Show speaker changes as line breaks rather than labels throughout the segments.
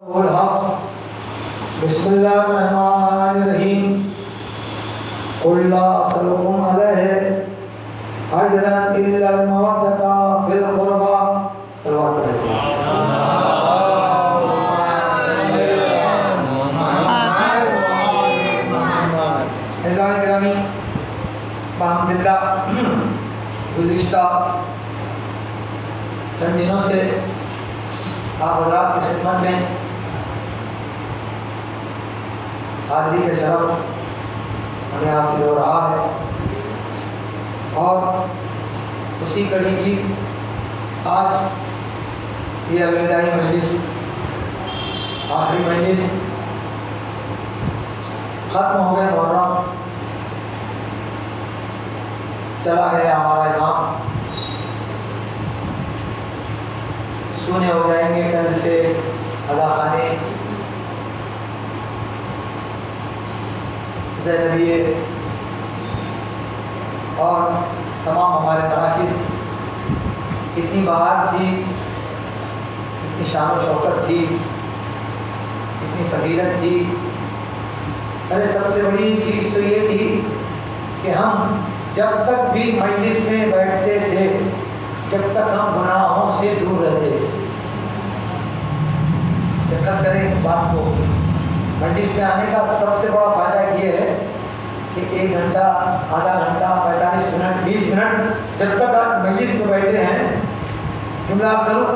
बिस्मिल्लाहिर्रहमानिर्रहीम कुल ला असलुकुम अलैहि अजरन इल्ला मवद्दता फिल कुर्बा सल्लल्लाहु अलैहि वसल्लम। अल्हम्दुलिल्लाह गुज़िश्ता चंद दिनों से आप हज़रात की खिदमत में हाज़िरी का शरफ हमें हासिल हो रहा है और उसी कड़ी की आज ये अलविदाई मजलिस, आखिरी मजलिस ख़त्म हो गए। मुहर्रम चला गया हमारा इमाम, सुने हो जाएंगे कल से अदा खाने ज़ैनबी और तमाम हमारे मराकिज़। इतनी बहार थी, इतनी शान व शौकत थी, इतनी फजीलत थी। अरे सबसे बड़ी चीज़ तो ये थी कि हम जब तक भी मजलिस में बैठते थे, जब तक हम गुनाहों से दूर रहते थे। दिक्कत करें इस बात को, मजलिस में आने का सबसे बड़ा फ़ायदा ये है कि 1 घंटा, आधा घंटा, 45 मिनट, 20 मिनट जब तक आप मजलिस में बैठे हैं, जुमला करूँ,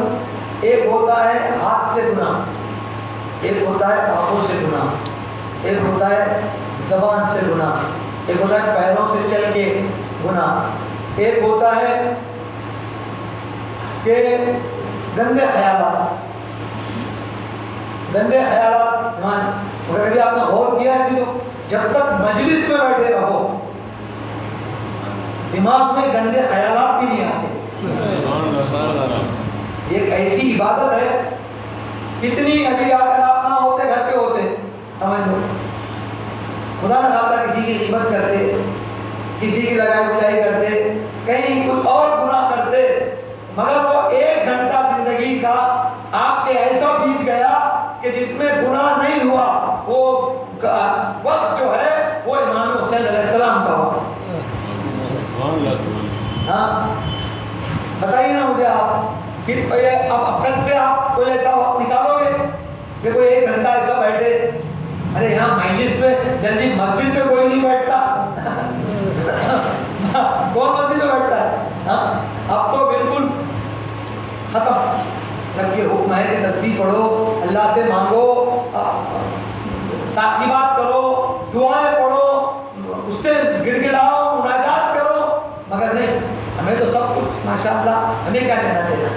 एक होता है हाथ से गुनाह, एक होता है आँखों से गुनाह, एक होता है ज़बान से गुनाह, एक होता है पैरों से चल के गुनाह, एक होता है कि गंदे ख्यालात। मगर कभी आपने गौर किया है कि जब तक मजलिस में बैठे रहो दिमाग में गंदे ख्यालात भी नहीं आते। एक ऐसी इबादत है, कितनी अभी अगर आप ना होते, घर पे होते, समझ लो खुदा न खास्ता किसी की ग़ीबत करते, किसी की लगाई बुलाई करते, कहीं कुछ और गुनाह करते, मगर वो 1 घंटा जिंदगी का आपके ऐसा बीत गया कि जिसमें गुनाह नहीं हुआ, वो वक्त जो है वो इमाम हुसैन अलैहिस्सलाम का वक्त। हाँ बताइए ना मुझे आप कि अब कल से आप कोई ऐसा वक्त निकालोगे कि कोई 1 घंटा ऐसा बैठे। अरे यहाँ मजलिस में जल्दी मस्जिद में कोई नहीं बैठता कौन मस्जिद में बैठता है? हाँ अब तो बिल्कुल खत्म। जब ये हुक्म है कि तस्बीह पढ़ो, अल्लाह से मांगो, ताकीबात करो, दुआएं पढ़ो, उससे गिड़गिड़ाओ, मुनाजात करो, मगर नहीं, हमें तो सब कुछ माशाअल्लाह, हमें क्या कहना चाहिए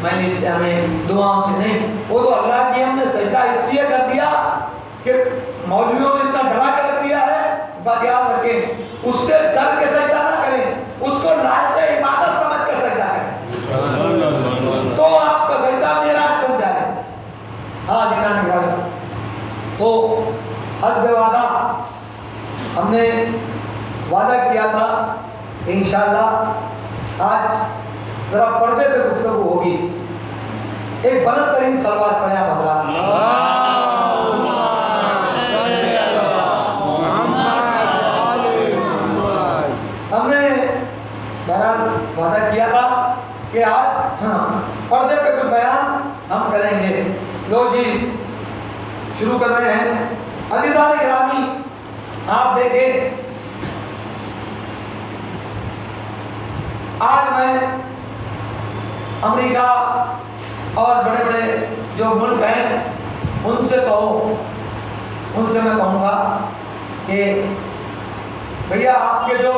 मजलिस से, हमें दुआओं से नहीं। वो तो अल्लाह की हमने सजदा इसलिए कर दिया कि मौलवियों ने इतना डरा के रख दिया है, बात याद रखें, उससे डर के सजदा ना करें, उसको लायक इबादत समझ कर सजदा करें, तो आपका सजदा मेरा बन जाए। हाँ जिन्ना निकाल तो हद वादा हमने वादा किया था कि इंशाअल्लाह आज जरा पर्दे पे गुफ्तगू होगी। एक बुलंद तरीन सलवात पढ़े आप हज़रात। हमने बहरहाल वादा किया था कि आज पर्दे पे कुछ बयान हम करेंगे। लो जी शुरू कर रहे हैं। अज़ीज़ान गिरामी, आप देखें आज मैं अमेरिका और बड़े बड़े जो मुल्क हैं उनसे मैं कहूँगा कि भैया आपके जो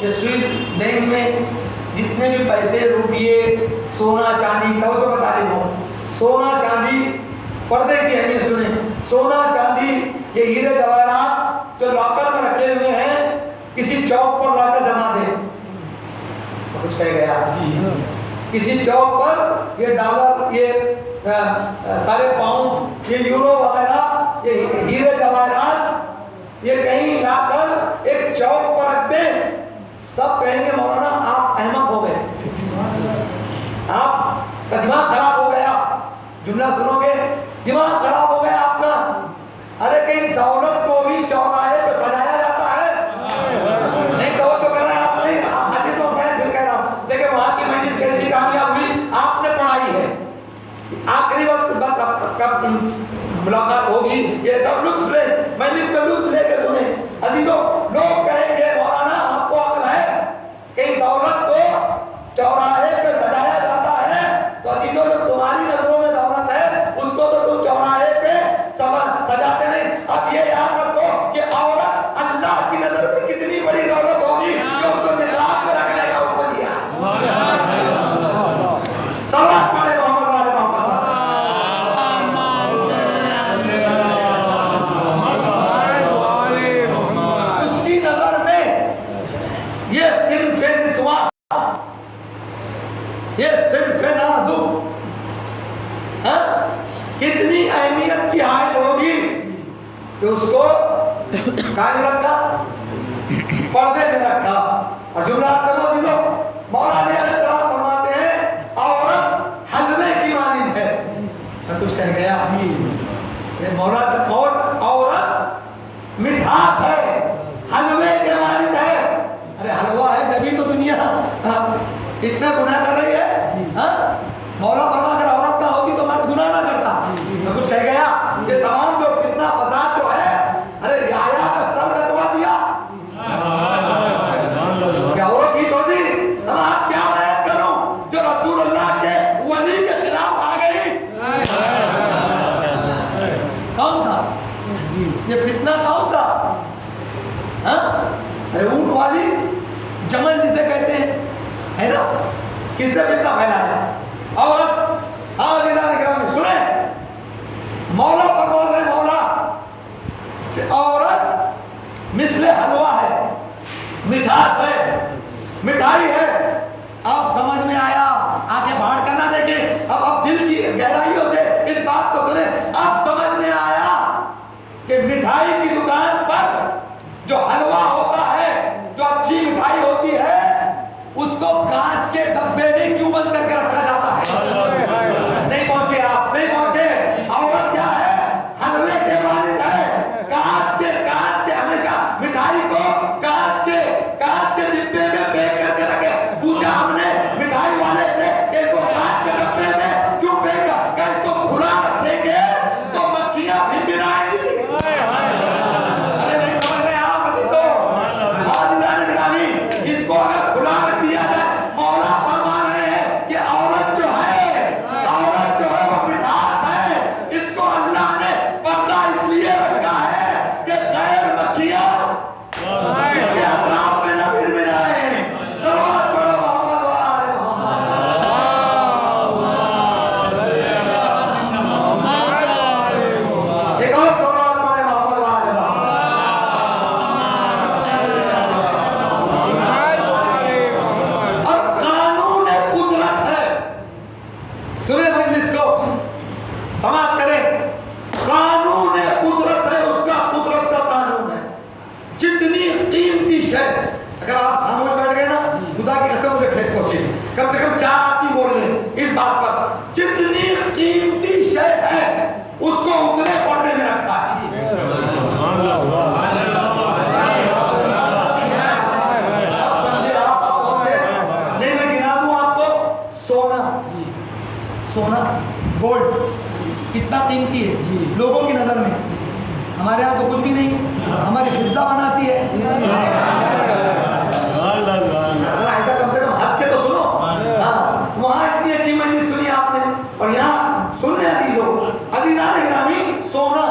ये स्विस बैंक में जितने भी पैसे, रुपये, सोना चांदी, तो बता देता हूँ, सोना चांदी, पर्दे की अहमियत सुने, सोना चांदी ये हीरे जवाहरात जो लॉकर में रखे हुए हैं, किसी चौक पर लाकर जमा दे, कुछ कह गया, किसी चौक पर ये डॉलर, ये सारे पाउंड, ये यूरो वगैरह, ये हीरे जवाहरात, ये कहीं लाकर एक चौक पर रख दे, सब कहेंगे मौलाना आप अहमक हो गए, आप का दिमाग खराब हो गया। जुमला सुनोगे, दिमाग दिमाग खराब हो गया आपका। अरे कहीं दौलत को भी चौराहे पे सजाया जाता है? नहीं तो कर रहे हैं आप नहीं। अभी तो मैं फिर कह रहा हूँ, देखिए वहां की मजलिस कैसी कामयाब हुई, आपने पढ़ाई है। आखिरी वक्त कब मुलाकात होगी, ये सब लुत्फ ले, मजलिस में लुत्फ लेके सुने। अजीजों, लोग कहेंगे मौलाना आपको अक्ल है, कहीं दौलत को चौराहे पे सजाया जाता है? तो अजीजों, जो तुम्हारी नजरों में दौलत है उसको तो तुम चौराहे पे सजाते नहीं। अब ये याद रखो कि औरत अल्लाह की नजर में कितनी बड़ी दौलत होगी कि उसको निकाह में रखने का हुक्म दिया। सलाह पढ़े मोहम्मद वाले मोहम्मद। उसकी नजर में ये सिर्फ निस्वा, ये सिर्फ नाजुक, कितनी अहमियत की हाइल होगी कि उसको कहाँ रखा, पर्दे में रखा। और जुमलात करो दीदो, मौला ने फरमाते हैं औरत हलवे की मानिंद है। मैं कुछ कह गया ये मौला, औरत मिठास है, हलवे के मानिंद है। अरे हलवा है तभी तो दुनिया इतना गुनाह कर रही है। मौला फरमा अगर औरत ना होती तो मैं गुनाह ना करता। मैं कुछ कह गया, ये तमाम जो फितना फसाद जो है, अरे याया का सर रखवा दिया, क्या औरत की तो दी। अब आप क्या बयान करो जो रसूलुल्लाह के वली के खिलाफ आ गई? कौन था ये फितना, कौन था? अरे ऊंट वाली जमल जिसे कहते हैं, है ना, किसने फितना फैलाया? औरत। सुने, मौला फरमाते हैं, मौला औरत मिसले हलवा है, मिठास है, मिठाई है। अब समझ में आया, आंखें फाड़ कर ना देखे, अब दिल की गहराइयों से इस बात को सुने। अब समझ में आया कि मिठाई की दुकान पर जो हलवा होता है, जो अच्छी मिठाई होती है, उसको कांच के डब्बे में क्यों बंद करके रखा जाता है? नहीं पहुंचे आप, नहीं पहुंचे। औरत क्या है? हलवे के मानिंद है। कांच के हमेशा मिठाई को कांच के डिब्बे में पैक करके रखे। पूछा हमने मिठाई वाले से कि इसको कांच के डब्बे में क्यों पैक कर, इसको खुला रखेंगे तो मक्खियां भी बिनाएंगी। अरे नहीं समझ रहे आप? इसको अगर खुला रख दिया जाए, मौला फरमा रहे हैं कि औरत जो है वो मिठास है। इसको अल्लाह ने पर्दा इसलिए रखा है कि गैर मक्खियां इसके अतराफ में न फिर मिलाए। सलावत पढ़ो मोहम्मद वाले मोहम्मद। एक और सलावत पढ़े मोहम्मद वाले समाप्त करें। कानून कुदरत है, उसका कुदरत का कानून है। जितनी कीमती शय, अगर आप खामोश बैठ गए ना, खुदा की कसम मुझे ठेस पहुंचेगी। कम से कम 4 आदमी बोल लें इस बात पर, जितनी कीमती शय है उसको उतने पर्दे में रखा है। नहीं मैं गिना दूं आपको, सोना गोल्ड कितना कीमती है लोगों की नजर में। हमारे यहाँ तो कुछ भी नहीं, हमारी फिजा बनाती है। ऐसा कम से कम हंस के तो सुनो। वहां इतनी अच्छी मंडी सुनी आपने, और यहाँ सुन रहे अजीजान गिरामी, सोना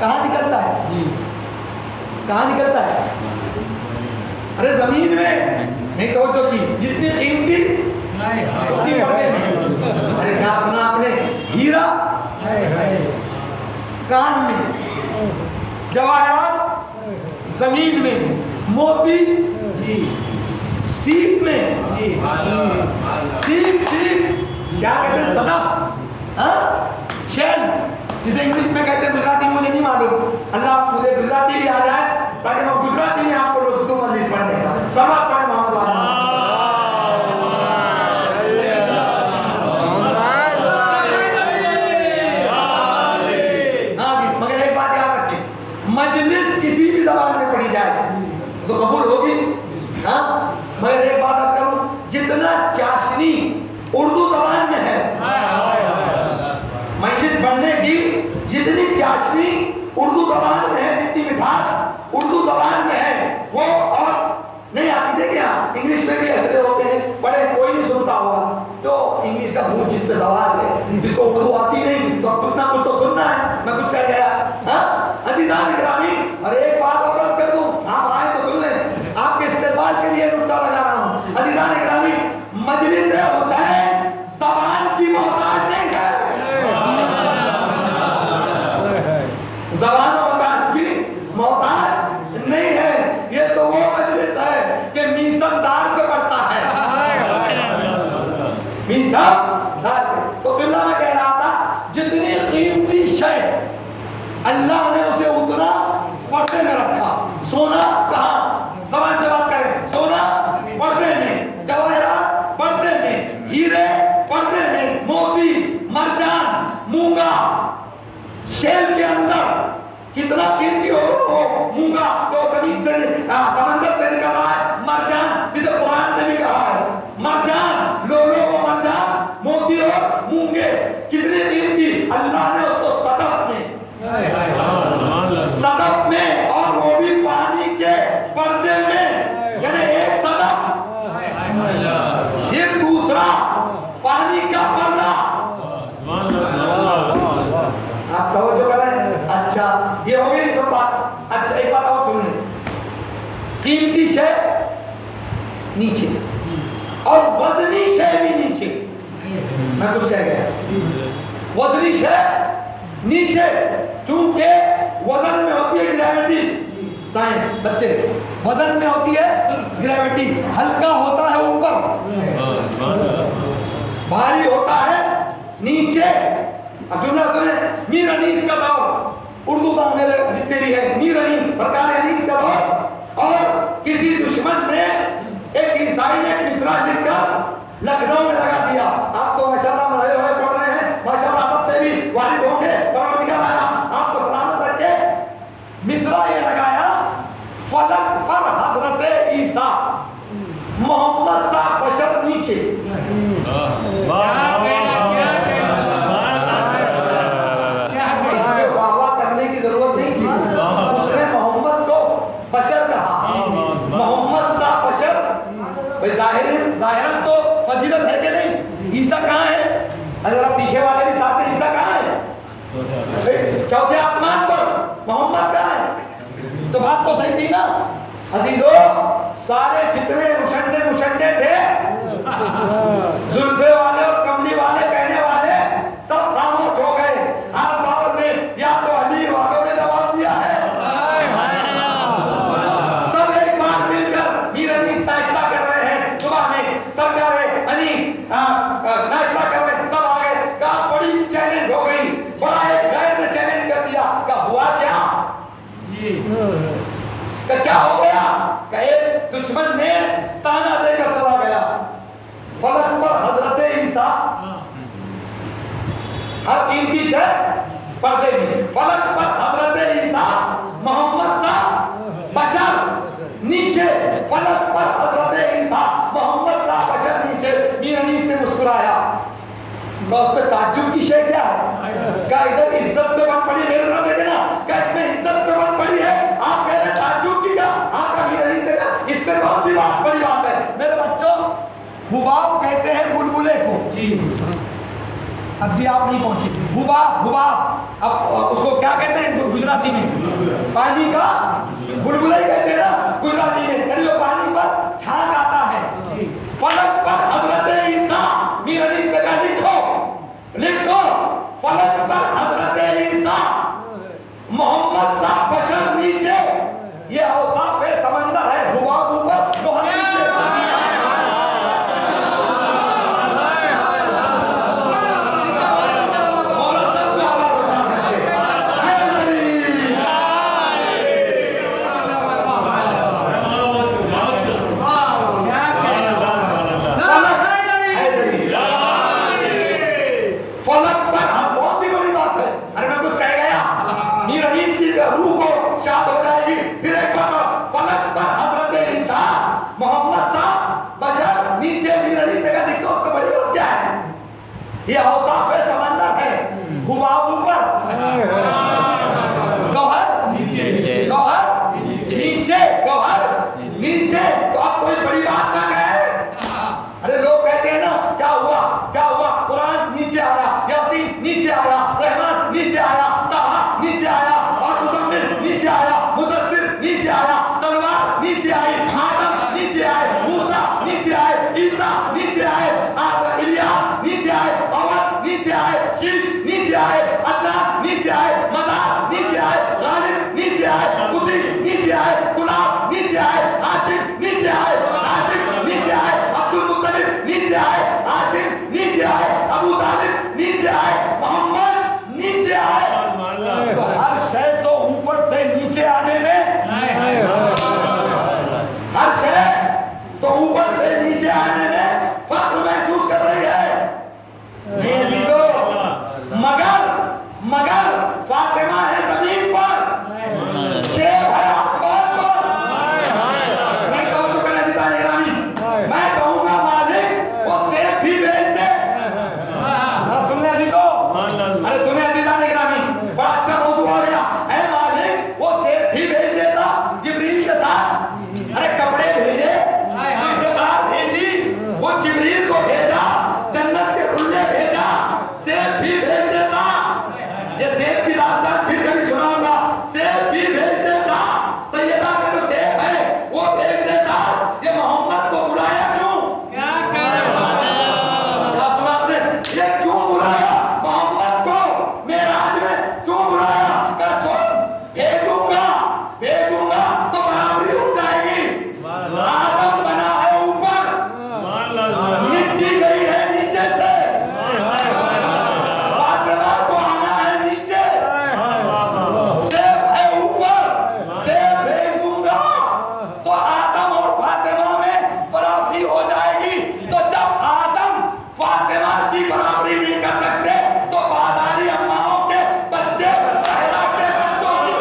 कहाँ निकलता है? कहाँ निकलता है? अरे जमीन में नहीं तो जो की जितनी कीमती उतनी पर्दे में। अरे क्या सुना आपने? हीरा कान में, जवाहरात जमीन में, मोती सीप में, सीप क्या कहते हैं? सदफ, शेल जिसे इंग्लिश में कहते हैं, गुजराती मुझे नहीं मालूम। अल्लाह मुझे गुजराती भी आ जाए ताकि मैं गुजराती में आपको रुस्तुम मजलिस पढ़ने का सबक पढ़े। मोहम्मद जितनी चाशनी उर्दू जबान में है, जितनी मिठास उर्दू जबान में है, वो और नहीं आती। देखिए इंग्लिश में भी ऐसे होते हैं, बड़े कोई नहीं सुनता होगा, जो इंग्लिश का भूत जिस पे सवाल है, जिसको उर्दू आती नहीं, तो कुछ ना कुछ तो सुनना है। मैं कुछ कह गया, हाँ अजीज़ान गिरामी, और एक बात और अर्ज कर दूं, आप आए तो सुन लें, आपके इस्तेमाल के लिए नुक्ता लगा रहा हूं। अजीज़ान गिरामी, मजलिस हुसैन ज़बान की मोहताज नहीं है, ज़बान और मकान की मोहताज नहीं है। ये तो वो मजलिस है कि मीसमदार पे पड़ता है, मीसमदार पे। तो किबला में कह रहा था, जितनी कीमती शय अल्लाह ने उसे उतना पर्दे में रखा। सोना कहाँ, ज़बान से बात करें, सोना पर्दे में, जवाहरात पर्दे में, हीरे पर्दे में, मोती, मरजान, मूंगा, शेल के अंदर कितना कीमती हो मूंगा, तो जमीन से समंदर से निकल रहा है, मरजान जिसे कुरान ने भी कहा है, मरजान, लोलो वो मरजान, मोती और मूंगे कितने कीमती। अल्लाह ने उसको सदफ में और वो भी पानी के पर्दे में, यानी एक सदफ, ये दूसरा पानी का पर्दा। आप तवज्जो कर रहे हैं? अच्छा, ये हो गई सब बात। अच्छा एक बात और सुन लें, कीमती शय नीचे और वजनी शय भी नीचे। मैं कुछ कह गया, वजनी शय नीचे, क्योंकि वजन में होती है ग्रेविटी, साइंस बच्चे, वजन में होती है ग्रेविटी, हल्का होता है ऊपर, भारी होता है नीचे। अब जुमला सुने, मीर अनीस का दौर, उर्दू का मेरे जितने भी है, मीर अनीस, प्रकार अनीस का दौर, और किसी दुश्मन ने, एक ईसाई ने मिसरा लिखकर लखनऊ में लगा दिया। आप तो माशाअल्लाह मरे हुए पढ़ रहे हैं, माशाअल्लाह आपसे भी वालिद होंगे, परवरदिगार आपको सलामत रखे। मिसरा ये लगाया, फलक पर हजरत ईसा, मोहम्मद सा बशर नीचे। इसमें वावा करने की जरूरत नहीं थी, उसने मोहम्मद को बशर कहा, मोहम्मद सा बशर। जाहिरन तो फजीलत है कि नहीं? ईसा कहाँ है? अगर आप पीछे वाले भी साथ में, ईसा कहाँ है? चौथे आसमान पर, मोहम्मद कहाँ है? तो बात तो सही थी ना अजीजों। सारे जितने मुशंडे थे, जुल्फे वाले और कमली वाले कहने वाले, सब खामोश हो गए। हर दौर में या तो अली वालों ने जवाब दिया है, सब एक बार मिलकर मीर अनीस नाश्ता कर रहे हैं, सुबह में सरकार अनीस नाश्ता कर रहे, सब आ गए। कहा बड़ी चैलेंज हो गई, बड़ा एक गैर ने चैलेंज कर दिया। क्या हुआ, क्या हो गया? कहे दुश्मन ने ताना देकर चला गया, फलक पर हजरत ईसा, हर कीमती शय पर्दे में, फलक पर हजरत ईसा, मोहम्मद सा बशर नीचे, फलक पर हजरत ईसा, मोहम्मद सा बशर नीचे। मीर अनीस ने मुस्कुराया, उस पे ताज्जुब की शय क्या है? क्या इधर इज्जत पे बन पड़ी, मेरे तरफ देखे ना, क्या इसमें इज्जत पे बन पड़ी है? आप कह रहे ताज्जुब की, क्या आपका मीर अनीस देखा, इस पे कौन सी बात बड़ी बात है? मेरे बच्चों, हुबाब कहते हैं बुलबुले को, अब भी आप नहीं पहुंचे। हुबाब, हुबाब, अब उसको क्या कहते हैं गुजराती में? पानी का बुलबुला ही कहते हैं ना गुजराती में। वो पानी पर छाग आता है। फलक पर हजरत ईसा, मीर अनीस ने कहा लिखो, फलक पर हजरत ईसा, मोहम्मद सा बशर नीचे। ये औसाफ है, समंदर है, हुबाब ऊपर, बहुत नीचे। ये औसाफ है, समंदर है, हुबाब ऊपर, गौहर गौहर नीचे, गौहर नीचे। तो आप कोई बड़ी बात ना कहे। अरे लोग कहते हैं ना क्या हुआ क्या हुआ, कुरान नीचे आया, यासीन नीचे आया, रहमान नीचे आया, ताहा नीचे आया, और मुज़म्मिल नीचे आया, मुदस्सिर नीचे आया, तलवार नीचे आई, आदम नीचे आए, मूसा नीचे आए, ईसा नीचे आए, इलियास नीचे आए, औरत नीचे आए, शीश नीचे आए, अल्लाह नीचे आए, मज़ार नीचे आए, गालिब नीचे आए, उसी नीचे आए, गुलाब नीचे आए, आशिक नीचे आए, आशिक नीचे आए, अब्दुल मुत्तलिब नीचे आए, आशिक नीचे आए, अबू तालिब नीचे आए, मोहम्मद नीचे आए। तो हर शय तो ऊपर से नीचे आने में, हर शय तो ऊपर से नीचे आने में फख्र महसूस कर रही है। नहीं तो मगर फातिमा है जमीन पर, सेब है आसमान पर। नहीं तो जो कहना जीता निगरानी, मैं कहूँगा मालिक वो सेब भी भेज दे। सुनने जी तो, अरे सुने जीता निगरानी, बड़ा अच्छा मौजूद आ गया है। मालिक वो सेब भी भेज देता जिब्रील के साथ। अरे कपड़े भेजे, इफ्तिकार भेजी, वो जिब्रील को भेजा, जन्नत के खुले भेजा, सेब भी भेज देता। ये सेब की दास्तान फिर कभी सुनाऊंगा। सेब भी भेज देता, सैयदा का जो सेब है वो भेज देता। ये मोहम्मद को बुलाया क्यों? क्या सुना आपने? ये क्यों बुलाया मोहम्मद को? मेराज में क्यों बुलाया? कर सुन, भेजूंगा तो बराबरी हो जाएगी। आदम बना है ऊपर, मिट्टी गई है नीचे से, फातिमा को आना है नीचे, सेब है ऊपर, सेब भेज दूंगा तो आदम और फातिमा में बराबरी हो जाएगी। तो जब आदम फातिमा की बराबरी नहीं कर सकते तो बाजारी अम्माओं के बच्चे सहरा के बच्चों की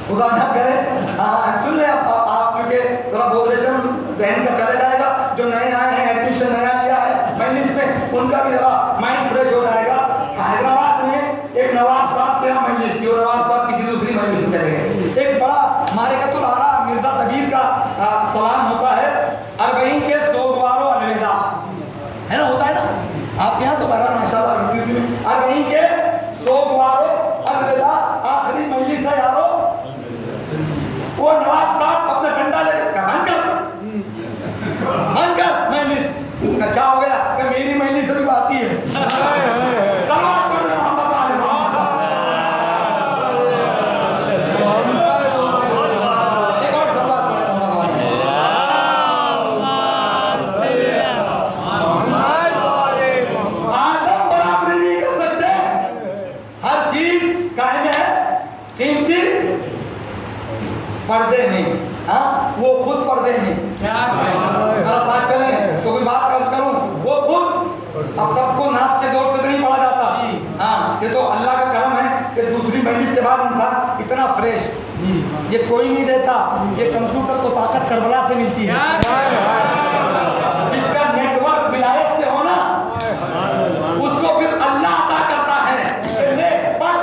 खुदा न करे। सुन ले आप क्योंकि थोड़ा बोधरेशन जहन का चले जाएगा। जो नए आए हैं, एडमिशन नया लिया है मजलिस में, उनका भी जरा माइंड फ्रेश हो जाएगा। हैदराबाद में एक नवाब साहब के यहाँ मजलिस थी और नवाब साहब किसी दूसरी मजलिस में चले गए। एक बड़ा मारिकतुल आरा मिर्जा तबीर का सलाम होता है, अरबईन के सोगवारो अलविदा, है ना, होता है ना आपके यहाँ तो बहरहाल माशाल्लाह। अरबईन के सोगवारो अलविदा आखिरी मजलिस है यारो। वो नवाब साहब अपना डंडा लेकर बनकर मजलिस क्या हो गया कि मेरी मजलिस अभी आती है। समाज कर रहे एक और सवाल आदम बराबरी नहीं कर सकते। हर चीज कायम है, कीमती पर्दे में। हाँ, वो खुद पर्दे में क्या साथ चले तो कोई बात करूं, वो खुद अब सबको नाच के जोर से नहीं पढ़ा जाता। हाँ, ये तो अल्लाह का करम है कि दूसरी मजलिस के बाद इंसान इतना फ्रेश, ये कोई नहीं देता। ये कंप्यूटर को ताकत करबला से मिलती है। जिसका नेटवर्क विलायत से होना उसको फिर अल्लाह अता करता है। ले पढ़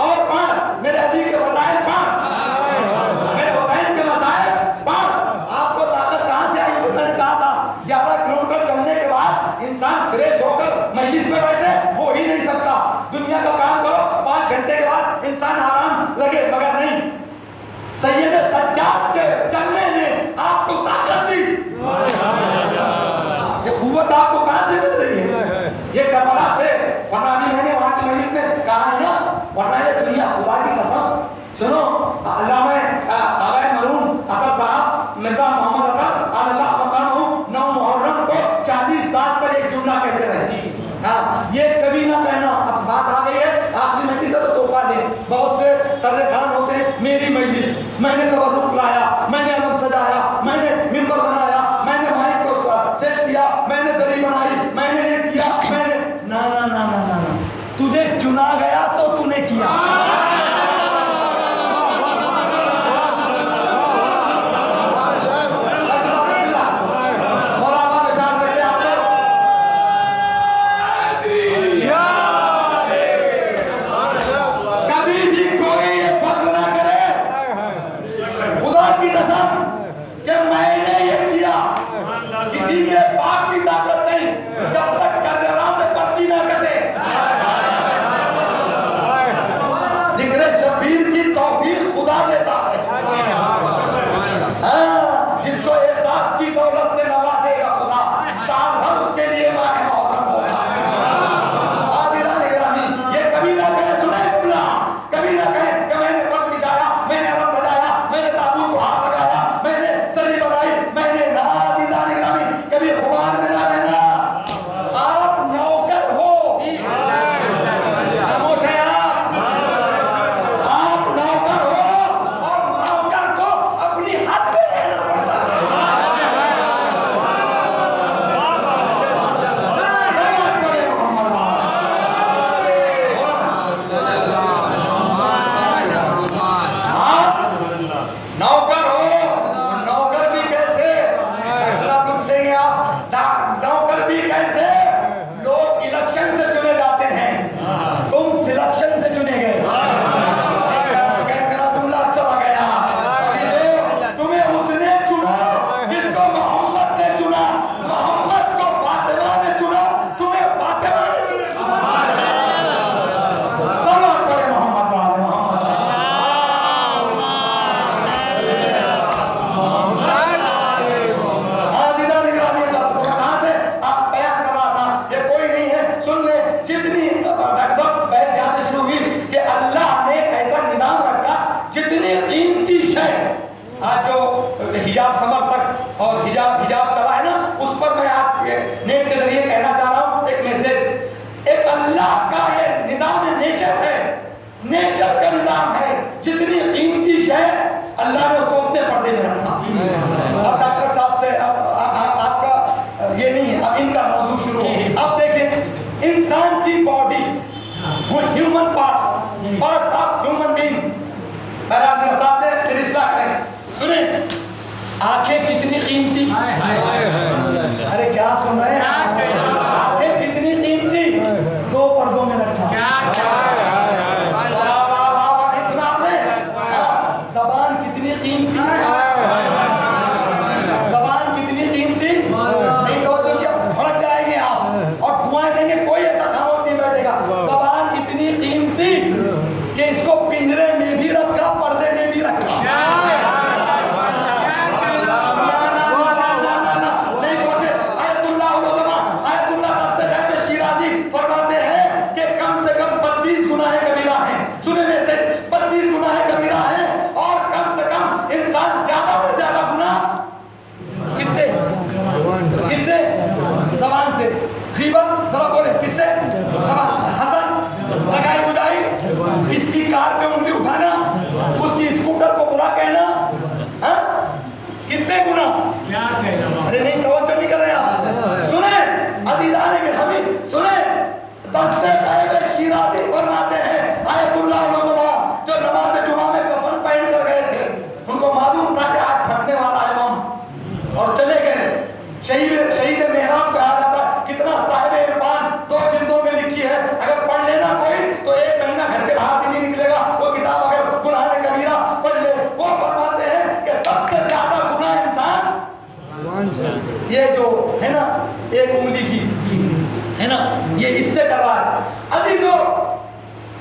और पढ़, मेरे अली के वसाइल पढ़, मेरे हुसैन के वसाइल पढ़। आपको ताकत कहां से आई? मैंने कहा था 11 किलोमीटर चलने के बाद इंसान फ्रेश होकर मजलिस में बैठे हो ही नहीं सकता। दुनिया का काम करो, 5 घंटे के बाद इंसान आराम लगे, मगर नहीं। सैयद सज्जाद के चलने ने आपको ताकत दी। ये कुव्वत आपको कहां से मिल रही है? ये करबला से। वरना भी मैंने वहां की मजलिस में कहा है ना, वरना ये दुनिया खुदा की कसम सुनो, अल्लाह में आवाए मरूम अतर साहब मिर्जा मोहम्मद अतर अल्लाह मकाम 9 मुहर्रम को 40 साल तक एक जुमला कहते रहे। हाँ, ये कभी ना कहना। अब बात आ गई है आखिरी मजलिस से तो तोहफा दे। बहुत से तरले खान होते हैं, मेरी मजलिस, मैंने तबरुक लाया, मैंने अलम सजाया, मैंने मिंबर बनाया, मैंने माइक को सेट किया, मैंने दरी बनाई, मैंने ये किया, मैंने ना ना ना ना ना ना, तुझे चुना गया तो तूने किया। हिजाब समर्थक और हिजाब चला है ना, उस पर मैं आज नेट के जरिए कहना चाह रहा हूँ एक मैसेज। एक अल्लाह का ये निजाम नेचर है, नेचर का निजाम है। जितनी कीमती शय अल्लाह ने उसको अपने पर्दे में रखा। अब डॉक्टर साहब से आपका ये नहीं है, अब इनका मौजूद शुरू हो। अब देखिए इंसान की बॉडी, वो human parts of human being, parameter साहब ने रिश्ता करें। सुने, आंखें कितनी कीमती, अरे क्या सुन रहे हैं? आंखें कितनी कीमती, दो पर्दों में रखा। ज़बान कितनी कीमती, ज़बान कितनी कीमती, नहीं तो जो क्या भड़क जाएंगे आप और दुआएं देंगे, कोई ऐसा खामोश नहीं बैठेगा। ज़बान इतनी कीमती कि इसको पिंजरे में भी रखा, पर्दे में भी रखा। इसकी कार पे उंगली उठाना, उसकी स्कूटर को बुरा कहना, हाँ? कितने गुना। अरे नहीं, तवज्जो नहीं कर रहे आप। सुने अज़ीज़ान गिरामी, सुने दस्ते साहिब शिराज़ी फरमाते हैं, आयतुल्लाह जो नमाज जुमा में कफन पहन कर गए थे, उनको मालूम था कि आज फटने वाला है बम, और चले गए। शहीद मेहराब पे आ जाता, कितना साहिब इरफान 2 जिल्दों में लिखी है, अगर पढ़ लेना कोई तो 1 महीना घर के बाहर नहीं निकलेगा। वो किताब अगर गुनाह कबीरा पढ़ ले, वो फरमाते हैं कि सबसे ज्यादा गुनाह इंसान ये जो है ना, एक उंगली की है ना, ये इससे कर रहा है। अजीजों,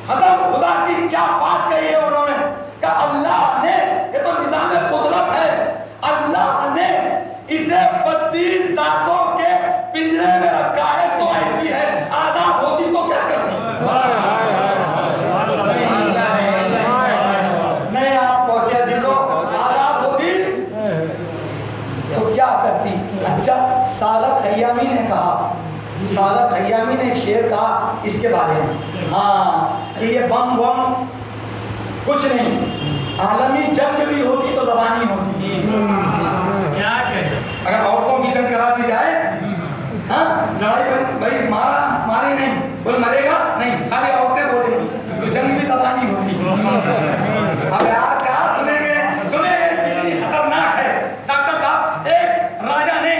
हसन खुदा की क्या बात कही है उन्होंने, कि अल्लाह ने, ये तो निज़ाम कुदरत है, अल्लाह ने इसे 32 दांतों के पिंजरे में रखा है, तो ऐसी है, आजाद होती तो क्या करती? नहीं आप पहुंचे अजीजों, आजाद होती तो क्या करती? अच्छा, सादत खय्यामी ने कहा, सादत खय्यामी नबी ने एक शेर कहा इसके बारे में, हाँ कि ये बम बम कुछ नहीं, आलमी जंग भी होती तो जबानी होती।
क्या कहे,
अगर औरतों की जंग करा दी जाए, हाँ लड़ाई भाई मारा मारी नहीं, बोल मरेगा नहीं, खाली औरतें बोलेंगी तो जंग भी जबानी होती। अब यार क्या सुनेंगे, सुनेंगे कितनी खतरनाक है। डॉक्टर साहब एक राजा ने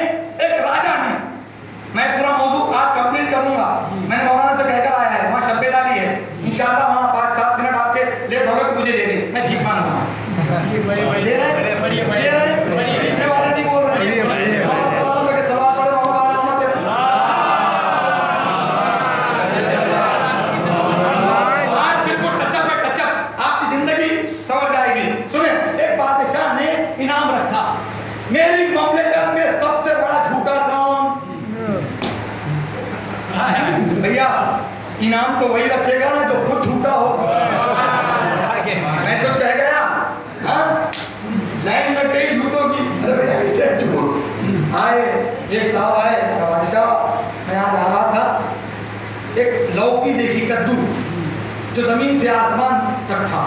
मैं पूरा मौजूद आज कंप्लीट करूंगा, मैंने मौलाना से कहकर आया है, वहाँ शब्बेदारी है, इंशाल्लाह वहाँ 5-7 मिनट आपके लेट होगा तो मुझे दे दे, मैं भीख मांगूंगा। दे रहे पीछे वाले नहीं बोल रहे, सवाल पड़े आज बिल्कुल टचअप आपकी जिंदगी संवर जाएगी। सुने, एक बादशाह ने इनाम रखा, मेरी ममलिकत में सबसे बड़ा झूठा कौन? भैया इनाम तो वही रखेगा ना जो खुद झूठा हो। मैं कुछ कह गया, हाँ लाइन में कई झूठों की, अरे भैया इससे झूठ आए। एक साहब आए, बादशाह मैं यहाँ जा रहा था, एक लौकी देखी, कद्दू जो जमीन से आसमान तक था,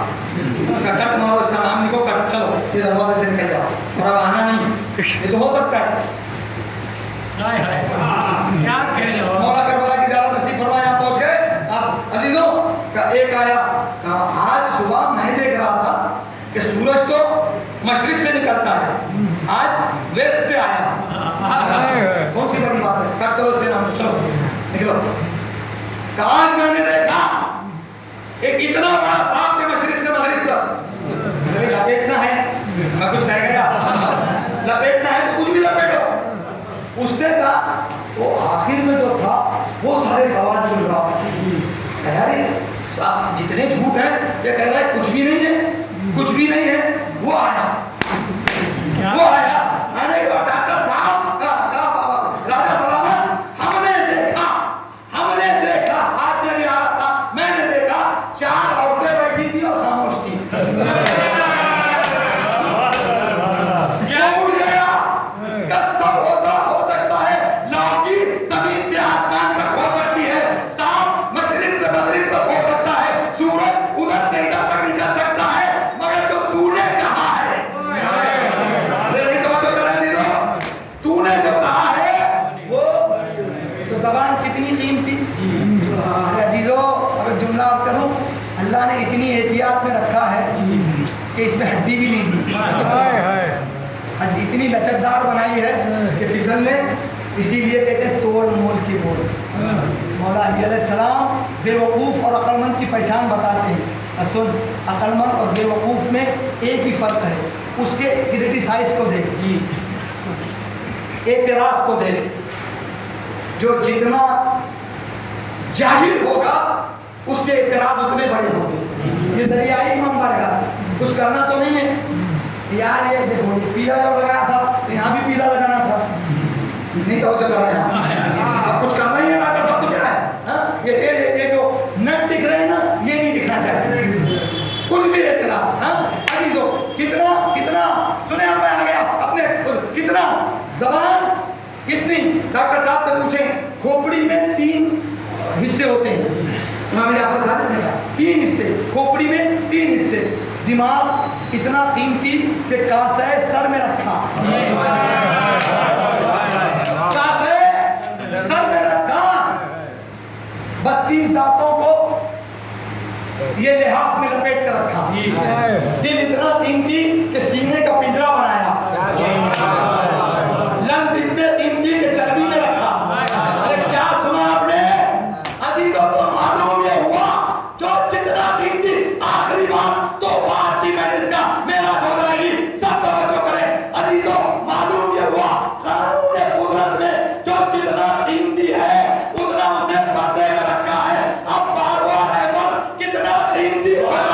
कट मारो इसका नाम लिखो, कट चलो ये दरवाजे से निकल जाओ और अब आना नहीं, ये तो हो सकता है।
क्या कह रहे हो?
मौला करबला की ज़ियारत नसीब फरमाए, यहाँ पहुँच गए। अब अजीजों का एक आया, आज सुबह मैं देख रहा था कि सूरज तो मशरिक से निकलता है, आज वेस्ट से आया, कौन सी बड़ी बात है, कट करो इसके नाम, चलो निकलो। आज मैंने देखा एक इतना बड़ा सांप के मशरिक से मगरिब तक, लपेटना है, मैं कुछ कह गया, लपेटना है तो कुछ भी लपेटो। उसने कहा, वो आखिर में जो था वो सारे सवाल सुन रहा था, यार जितने झूठ हैं ये कह रहा है कुछ भी नहीं है, कुछ भी नहीं है। वो आया, आने के बाद डॉक्टर साहब राजा सलामत, हमने देखा आज में भी आ रहा था, मैंने देखा 4 औरतें बैठी थी और खामोश थी। उठ गया, कसम हो सकता है, लौकी जमीन से आसमान तक हो सकती है, सांप मशरिक से मगरिब तक हो सकता है, सूरज उधर से इधर तक निकल सकता है, मगर जो तूने कहा है, नहीं तो तूने जो कहा है वो तो ज़बान कितनी कीमती। अरे अजीजों, अब जुमला करूं, अल्लाह ने इतनी एहतियात में रखा है कि इसमें हड्डी भी नहीं दी, हड्डी इतनी लचकदार बनाई है कि फिसलने, इसीलिए कहते हैं तोड़ मोल की बोल। मौला अली अलैहिस्सलाम बेवकूफ़ और अक्लमंद की पहचान बताते हैं। सुन, अक्लमंद और बेवकूफ़ में एक ही फ़र्क है, उसके क्रिटिसाइज को देख, एतराज़ को देख। जो जितना जाहिल होगा उसके एतराज़ उतने बड़े होंगे। ये जरिया इमाम बारगाह से कुछ करना तो नहीं है यार, ये देखो ये पीला जब लगाया था तो यहाँ भी पीला लगाना था, नहीं तो जो कर रहे हैं अब कुछ करना ही है। डॉक्टर साहब तो क्या है, हाँ ये जो नट दिख रहे हैं ना, ये नहीं दिखना चाहिए, कुछ भी एतराज़। हाँ अजीजों, कितना सुने, आप मैं आ गया अपने, कितना जबान कितनी, डॉक्टर साहब से पूछें, खोपड़ी में 3 हिस्से होते हैं, इमाम जाफर सादिक ने कहा 3 हिस्से, खोपड़ी में 3 हिस्से, दिमाग इतना कीमती कि कासे सर में रखा, कासे सर में रखा, 32 दांतों को ये लिहाफ में लपेट कर रखा, दिल इतना कीमती कि सीने का पिंजरा बनाया, लंग्स इतने कीमती कि चर्बी में रखा। अरे क्या सुना आपने अजीजों, तो मालूम ये हुआ जो जितना कीमती, आखिरी बात तो फारसी में इसका मेरा हो जाएगी, सब तवज्जो करें अजीजों, मालूम ये हुआ कानून कुदरत में जो जितना कीमती है उतना उसे पर्दे में रखा है। अब बार-बार है पर कितना कीमती होगा,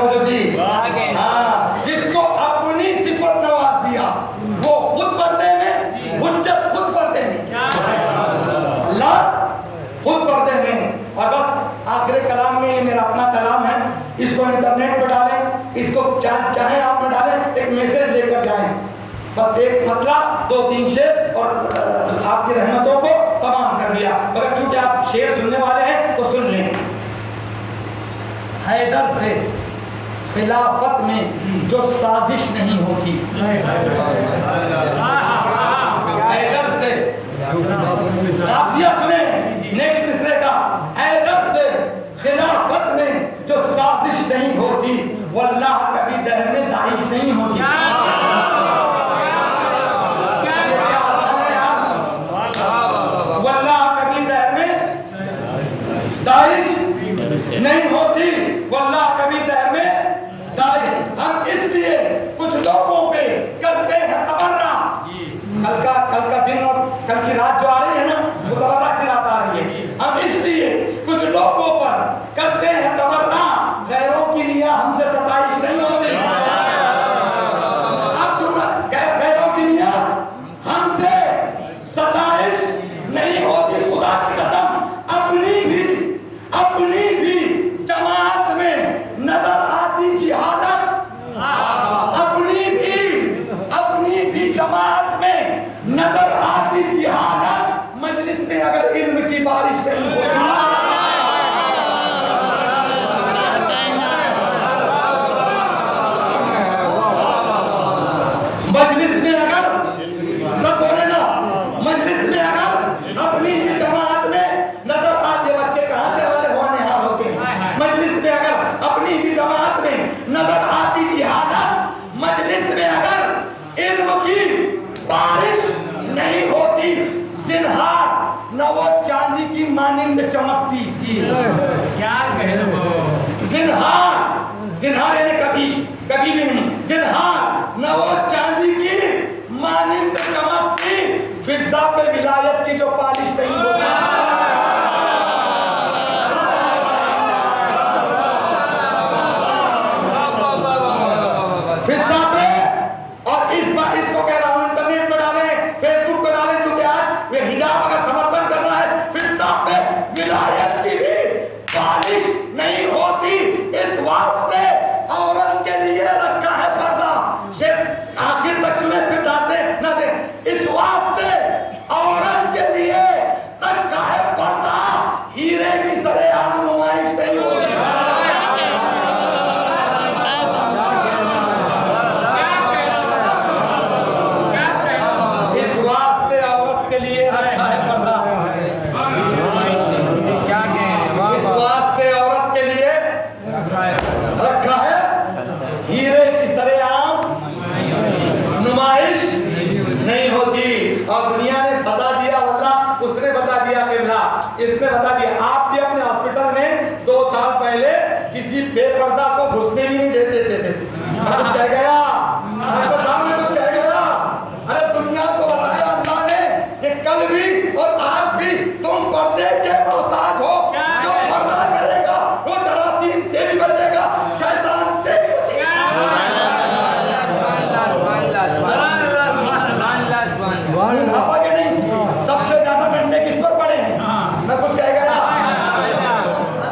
तवज्जो दी? हाँ, जिसको अपनी सिफत नवाज दिया वो खुद पर्दे में, हुज्जत खुद पर्दे में, अल्लाह खुद पर्दे में। और बस आखिरी कलाम में, ये मेरा अपना कलाम है, इसको इंटरनेट पर डालें, इसको चाहे आप में डालें, एक मैसेज लेकर जाएं। बस एक मतलब 2-3 शेर और आपकी रहमतों को तमाम कर दिया। मगर चूंकि आप शेर सुनने वाले हैं तो सुन लें। हैदर से खिलाफत में जो साजिश नहीं होती, हैदर से, काफिया सुने नेक्स्ट मिसरे का, हैदर से खिलाफत में जो साजिश नहीं होती, वल्लाह कभी दहर में दाइश नहीं होती। दाइश नहीं होती, वल्लाह कभी दहर में दाइश। हम इसलिए कुछ लोगों पे करते हैं तबर्रा। कल का दिन और कल की रात जो आ रही है ना, वो तबर्रा की रात आ रही है। हम इसलिए कुछ लोगों पर करते हैं तबर्रा, गैरों की निया हमसे सताइश नहीं होती। अब गैरों की निया हमसे सताइश नहीं होती। खुदा की कसम, अपनी भी जमात में नजर आती जिहादत, अपनी भी जमात में नजर आती जिहादत, मजलिस में अगर इल्म की बारिश नहीं होती, मजलिस में अगर, सब बोले ना, मजलिस में अगर अपनी भी जमात में नजर आते, बच्चे कहां से हमारे होने हाल होते हैं, मजलिस में अगर अपनी भी जमात में नजर आती जिहादत, मजलिस में अगर इल्म की बारिश नहीं होती, जिन्हार न वो चांदी की मानिंद चमकती।
क्या कह रहे हो?
जिन्हार यानी कभी भी नहीं, जिन्हार न वो चांदी की मानिंद चमकती, फिजा पे विलायत की जो पालिश नहीं होती। फिजा पे, और इसको कह रहा हूं इंटरनेट पे डालें, फेसबुक पे डालें, क्योंकि आज वे हिजाब अगर समर्थन कर रहा है, फिजा पे विलायत की भी पालिश नहीं होती। इस वास्ते औरत के लिए रखा है पर्दा। शेख आखिर तक सुने फिर जाते न दे। इस वास्ते औरत के लिए रखा है पर्दा, हीरे की सरेआम नुमाइश नहीं होती। इस वास्ते औरत के लिए रखा है पर्दा। इस वास्ते औरत के लिए रखा है हीरे की सरेआम नुमाइश नहीं होती। और दुनिया ने बता दिया, वल्लाह उसने बता दिया, किबला इसने बता दिया। आप भी अपने हॉस्पिटल में 2 साल पहले किसी बेपर्दा को घुसने भी नहीं देते थे। कुछ कह गया, आपके सामने कुछ कह गया। अरे दुनिया को बताया अल्लाह ने कि कल भी और आज भी तुम पर्दे के मोहताज हो। जो पर्दा करेगा वो जरासीम से भी बचेगा, शैतान से भी बचेगा। बुढ़ापा के नहीं, सबसे ज्यादा डंडे किस पर पड़े हैं? मैं कुछ कह गया,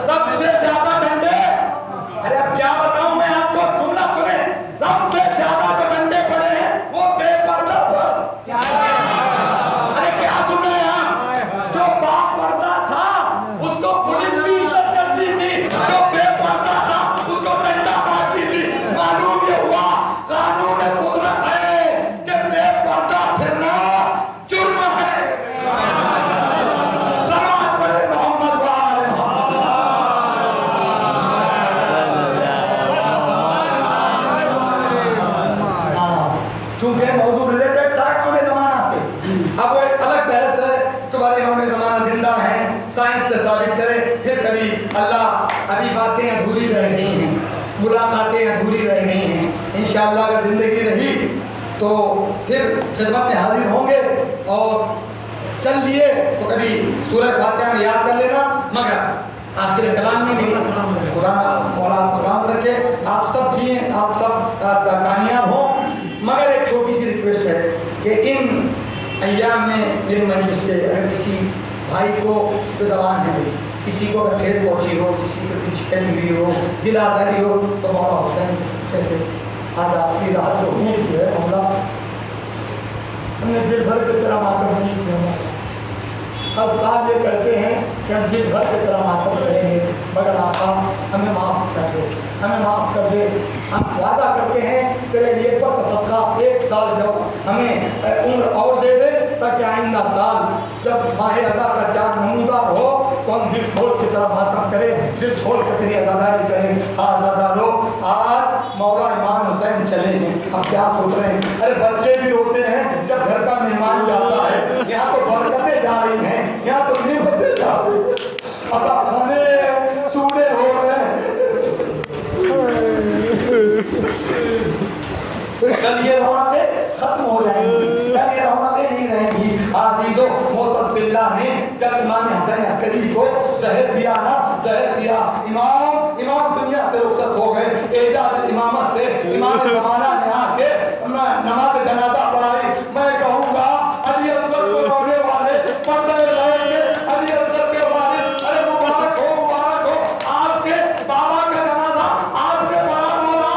सबसे ज्यादा डंडे। अरे अब क्या बताऊं मैं आपको, जुमला सुने। सबसे ज्यादा जो डंडे पड़े हैं वो बेपर्दा पर। अरे क्या सुन रहे हैं आप? जो बापर्दा था उसको पुलिस भी इज्जत करती थी, जो बेपर्दा था उसको डंडा मारती थी। मालूम ये हुआ कानून कुदरत है कि बेपर्दा फिरना जुर्म है। सलात पढ़े मोहम्मद वाले क्योंकि मौजूद रिलेटेड था इमाम ज़माना से। अब वो एक अलग बहस है कि भाई इमाम ज़माना जिंदा है, साइंस से साबित करे। फिर कभी अल्लाह, अभी बातें अधूरी रह गई हैं, मुलाकातें अधूरी रह गई हैं। इंशाअल्लाह अगर जिंदगी रही तो फिर खिदमत में हाजिर होंगे। और चल दिए तो कभी सूरह फातिहा में याद कर लेना। मगर आपके लिए कलाम नहीं मिली, खुदा मौला सलाम रखे, आप सब जिए, आप सब कामयाब हो। मगर एक छोटी सी रिक्वेस्ट है कि इन अय्याम में मेरी मजलिस से अगर किसी भाई को जो जबान है, किसी को अगर ठेस पहुंची हो, किसी को कुछ छिकन मिली हो, दिल आजारी हो, तो मौला हुसैन के सदक़े से आज आपकी राहत जो हुई है मौला, हमने दिल भर के तेरा मातम नहीं किया। हर साल ये कहते हैं कि हम दिल भर के तेरा मातम करेंगे, मगर आका हमें माफ़ कर दे, हमें माफ़ कर दे। हम वादा करते हैं तेरे लिए का सदका एक साल जब हमें उम्र और दे दे, ताकि आइंदा साल जब माह अदा का चाँद नमूदार हो तो हम दिल खोल की तरह मातम करें, दिल खोल कर तेरी अदादारी करें। आज़ादारो, आज मौला इमाम हुसैन चले हैं, हम क्या सोच रहे हैं? अरे बच्चे भी रोते हैं जब घर का मेहमान जाता है। यहाँ तो बरकतें जा रही हैं, यहाँ तो निमतें जा रही हैं, अता खाने सूड़े हो रहे हैं। कल ये रौनकें खत्म हो जाएंगी, कल ये रौनकें नहीं रहेंगी। आज़ीज़ो मोहतज़ बिल्लाह ने जब इमाम हसन अस्करी को ज़हर दिया ना, ज़हर दिया, इमाम दुनिया से रुखसत हो गए, एजाज़ इमामत से इमाम ज़माना ने आके नमाज जनाजा पढ़ाई। मैं कहूँगा अली असगर को रोने वाले पर्दे लगाएंगे, अली असगर के वालिद, अरे मुबारक हो आपके बाबा का जनाजा आपके बड़ा मौला